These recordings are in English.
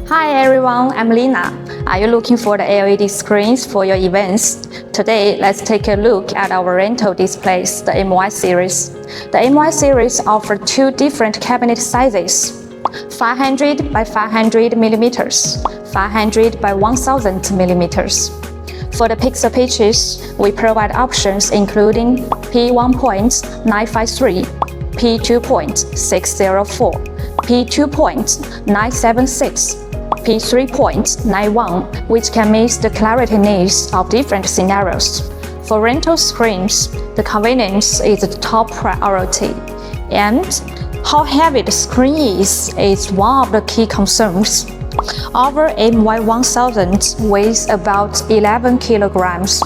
Hi everyone, I'm Lina. Are you looking for the LED screens for your events? Today, let's take a look at our rental displays, the MY series. The MY series offers two different cabinet sizes, 500 by 500 millimeters, 500 by 1000 millimeters. For the pixel pitches, we provide options including P1.953, P2.604, P2.976, P3.91, which can meet the clarity needs of different scenarios. For rental screens, the convenience is the top priority, and how heavy the screen is one of the key concerns. Our MY1000 weighs about 11 kilograms,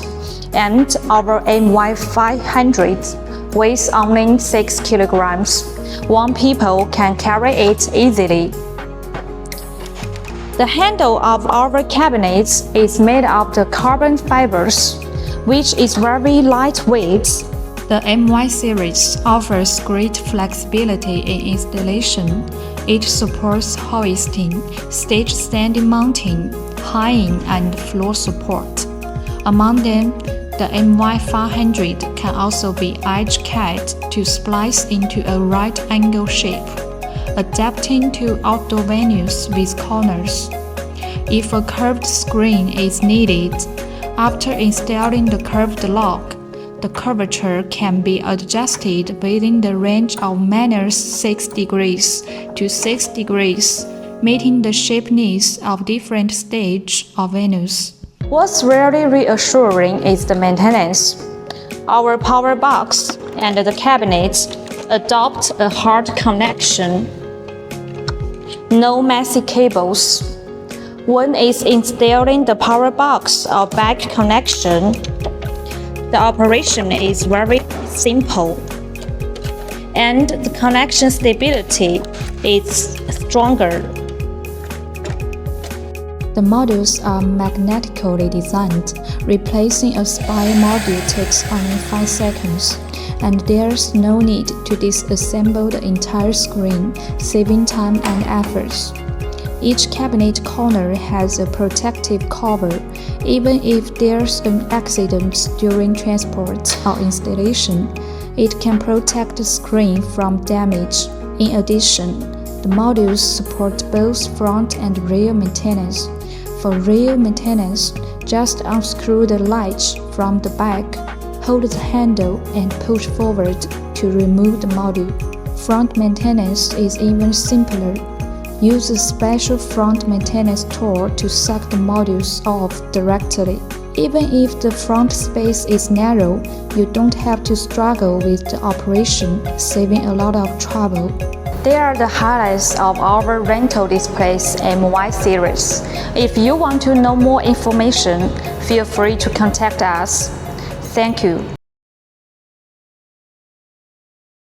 and our MY500 weighs only 6 kilograms. One people can carry it easily. The handle of our cabinets is made of the carbon fibers, which is very lightweight. The MY series offers great flexibility in installation. It supports hoisting, stage standing mounting, hanging, and floor support. Among them, the MY500 can also be edge-cut to splice into a right-angle shape, adapting to outdoor venues with corners. If a curved screen is needed, after installing the curved lock, the curvature can be adjusted within the range of -6 degrees to 6 degrees, meeting the shape needs of different stages or venues. What's really reassuring is the maintenance. Our power box and the cabinets adopt a hard connection. No messy cables. When it's installing the power box or back connection, the operation is very simple, and the connection stability is stronger. The modules are magnetically designed. Replacing a spire module takes only 5 seconds, and there's no need to disassemble the entire screen, saving time and efforts. Each cabinet corner has a protective cover. Even if there's an accident during transport or installation, it can protect the screen from damage. In addition, the modules support both front and rear maintenance. For rear maintenance, just unscrew the latch from the back, hold the handle, and push forward to remove the module. Front maintenance is even simpler. Use a special front maintenance tool to suck the modules off directly. Even if the front space is narrow, you don't have to struggle with the operation, saving a lot of trouble. They are the highlights of our rental displays MY series. If you want to know more information, feel free to contact us. Thank you.